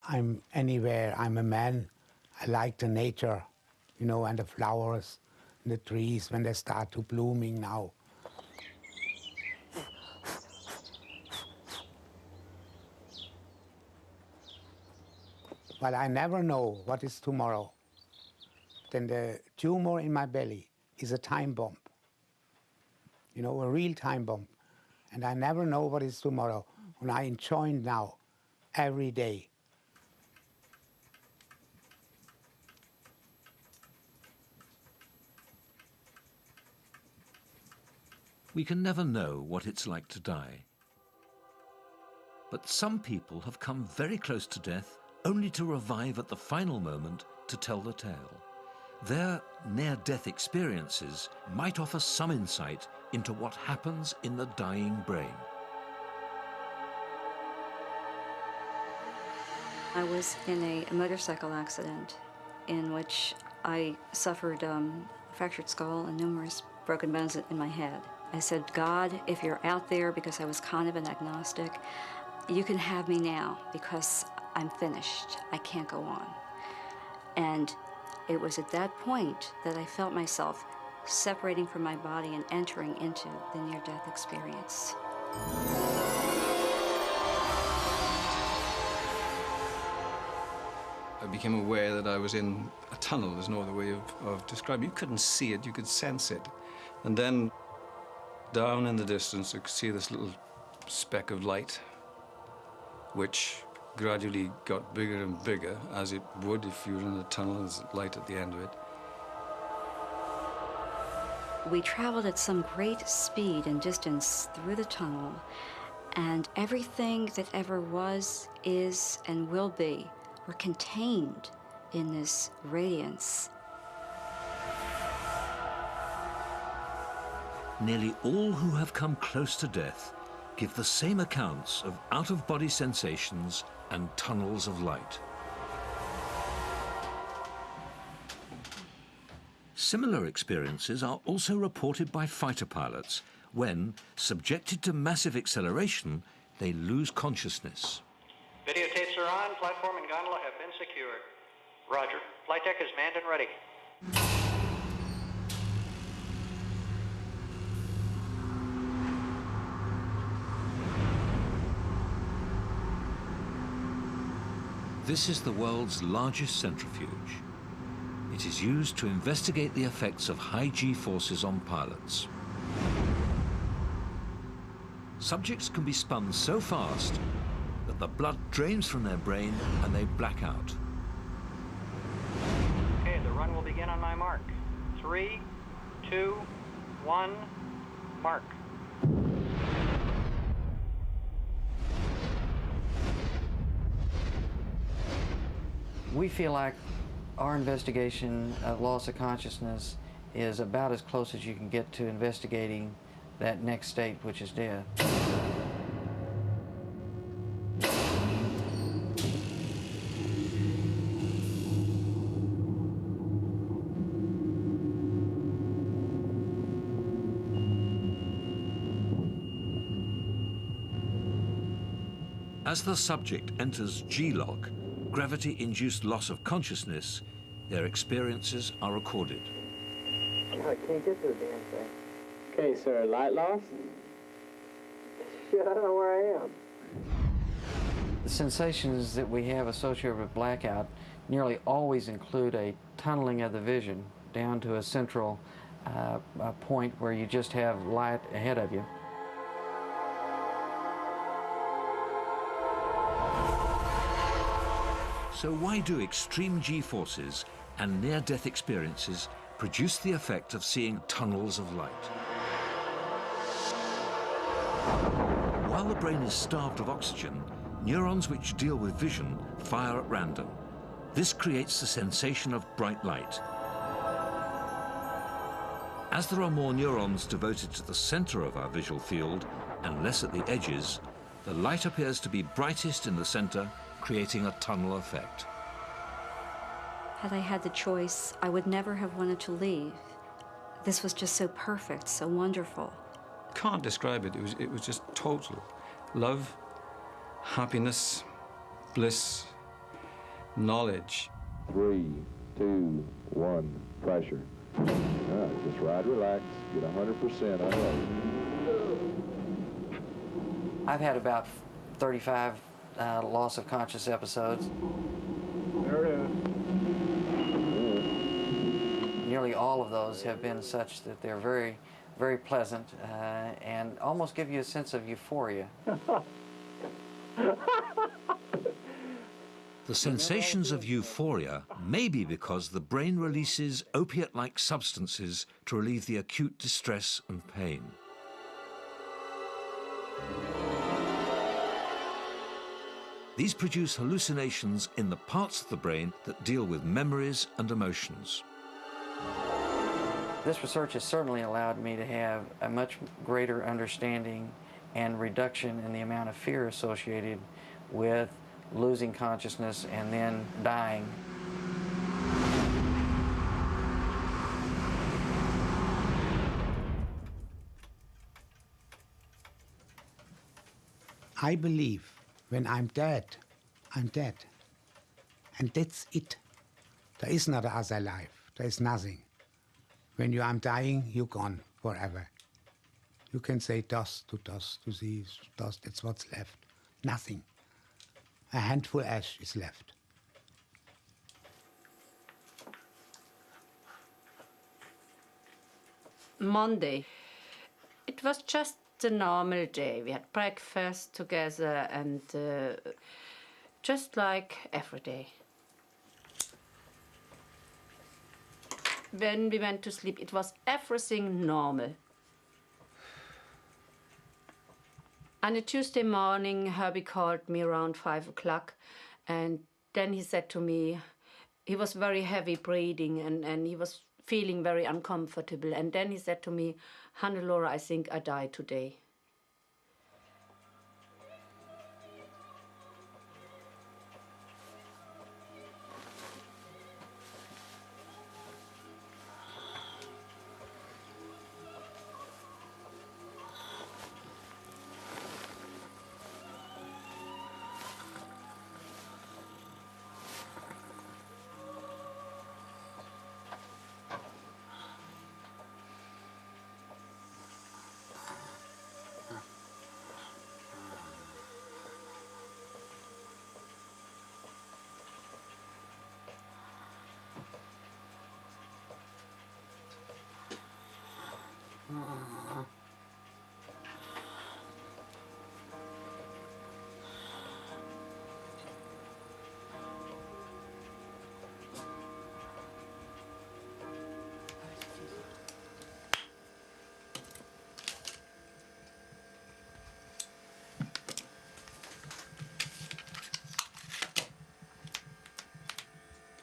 I'm anywhere. I'm a man. I like the nature, you know, and the flowers, and the trees when they start to blooming now. But I never know what is tomorrow. Then the tumor in my belly is a time bomb, you know, a real time bomb. And I never know what is tomorrow. And I enjoy it now, every day. We can never know what it's like to die. But some people have come very close to death only to revive at the final moment to tell the tale. Their near-death experiences might offer some insight into what happens in the dying brain. I was in a motorcycle accident in which I suffered a fractured skull and numerous broken bones in my head. I said, God, if you're out there, because I was kind of an agnostic, you can have me now because I'm finished. I can't go on. And it was at that point that I felt myself separating from my body and entering into the near-death experience. I became aware that I was in a tunnel. There's no other way of describing it. You couldn't see it, you could sense it. And then down in the distance, I could see this little speck of light, which gradually got bigger and bigger, as it would if you were in a tunnel. There's light at the end of it. We traveled at some great speed and distance through the tunnel, and everything that ever was, is, and will be were contained in this radiance. Nearly all who have come close to death give the same accounts of out-of-body sensations and tunnels of light. Similar experiences are also reported by fighter pilots when, subjected to massive acceleration, they lose consciousness. Videotapes are on. Platform and gondola have been secured. Roger. Flight deck is manned and ready. This is the world's largest centrifuge. It is used to investigate the effects of high G-forces on pilots. Subjects can be spun so fast that the blood drains from their brain and they black out. Okay, the run will begin on my mark. 3, 2, 1, mark. We feel like our investigation of loss of consciousness is about as close as you can get to investigating that next state, which is death. As the subject enters G-log, gravity-induced loss of consciousness, their experiences are recorded. I can't get to the damn thing. Okay, sir, light loss? Shit, I don't know where I am. The sensations that we have associated with blackout nearly always include a tunneling of the vision down to a central point where you just have light ahead of you. So why do extreme G-forces and near-death experiences produce the effect of seeing tunnels of light? While the brain is starved of oxygen, neurons which deal with vision fire at random. This creates the sensation of bright light. As there are more neurons devoted to the center of our visual field and less at the edges, the light appears to be brightest in the center, creating a tunnel effect. Had I had the choice, I would never have wanted to leave. This was just so perfect, so wonderful. Can't describe it. It was just total love, happiness, bliss, knowledge. 3, 2, 1, pressure. Just ride relax, get 100% on it. I've had about 35 loss of conscious episodes. There it is. Nearly all of those have been such that they're very, very pleasant and almost give you a sense of euphoria. The sensations of euphoria may be because the brain releases opiate-like substances to relieve the acute distress and pain. These produce hallucinations in the parts of the brain that deal with memories and emotions. This research has certainly allowed me to have a much greater understanding and reduction in the amount of fear associated with losing consciousness and then dying. I believe when I'm dead, I'm dead. And that's it. There is not another life. There is nothing. When you are dying, you're gone forever. You can say dust to see dust, that's what's left. Nothing. A handful ash is left. Monday. It was just a normal day. We had breakfast together and just like every day. When we went to sleep, it was everything normal. On a Tuesday morning, Herbie called me around 5 o'clock, and then he said to me, he was very heavy breathing and he was feeling very uncomfortable. And then he said to me, Hannelore, I think I died today.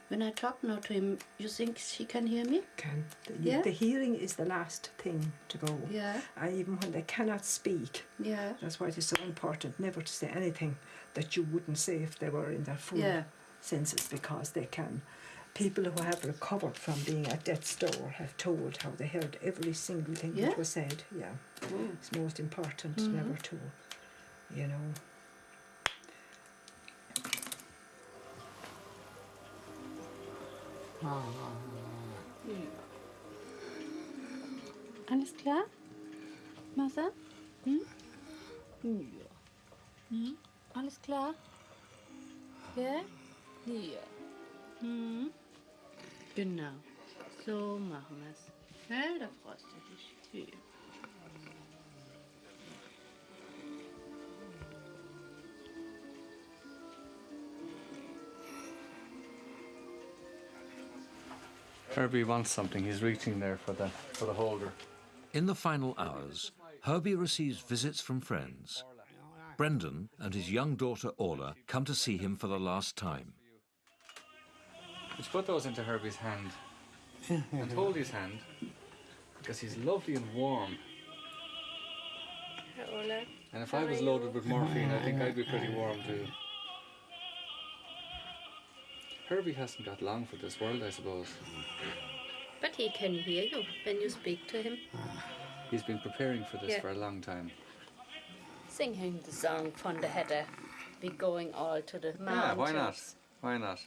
When I talk now to him, you think he can hear me? Can. Yeah? The hearing is the last thing to go. Yeah. Even when they cannot speak. Yeah. That's why it is so important never to say anything that you wouldn't say if they were in their full senses, because they can. People who have recovered from being at death's door have told how they heard every single thing that was said. Yeah. It's most important never to, you know. Alles klar? Mother? Ja. Alles klar? Ja? Ja. Genau. So machen wir es. Ja, da freust du dich. Ja. Herbie wants something. He's reaching there for the holder. In the final hours, Herbie receives visits from friends. Brendan and his young daughter Orla come to see him for the last time. Let's put those into Herbie's hand and hold his hand, because he's lovely and warm. And if I was loaded with morphine, I think I'd be pretty warm too. Herbie hasn't got long for this world, I suppose. But he can hear you when you speak to him. He's been preparing for this for a long time. Sing him the song von der Hedda. Be going all to the mountains. Yeah, why not? Why not?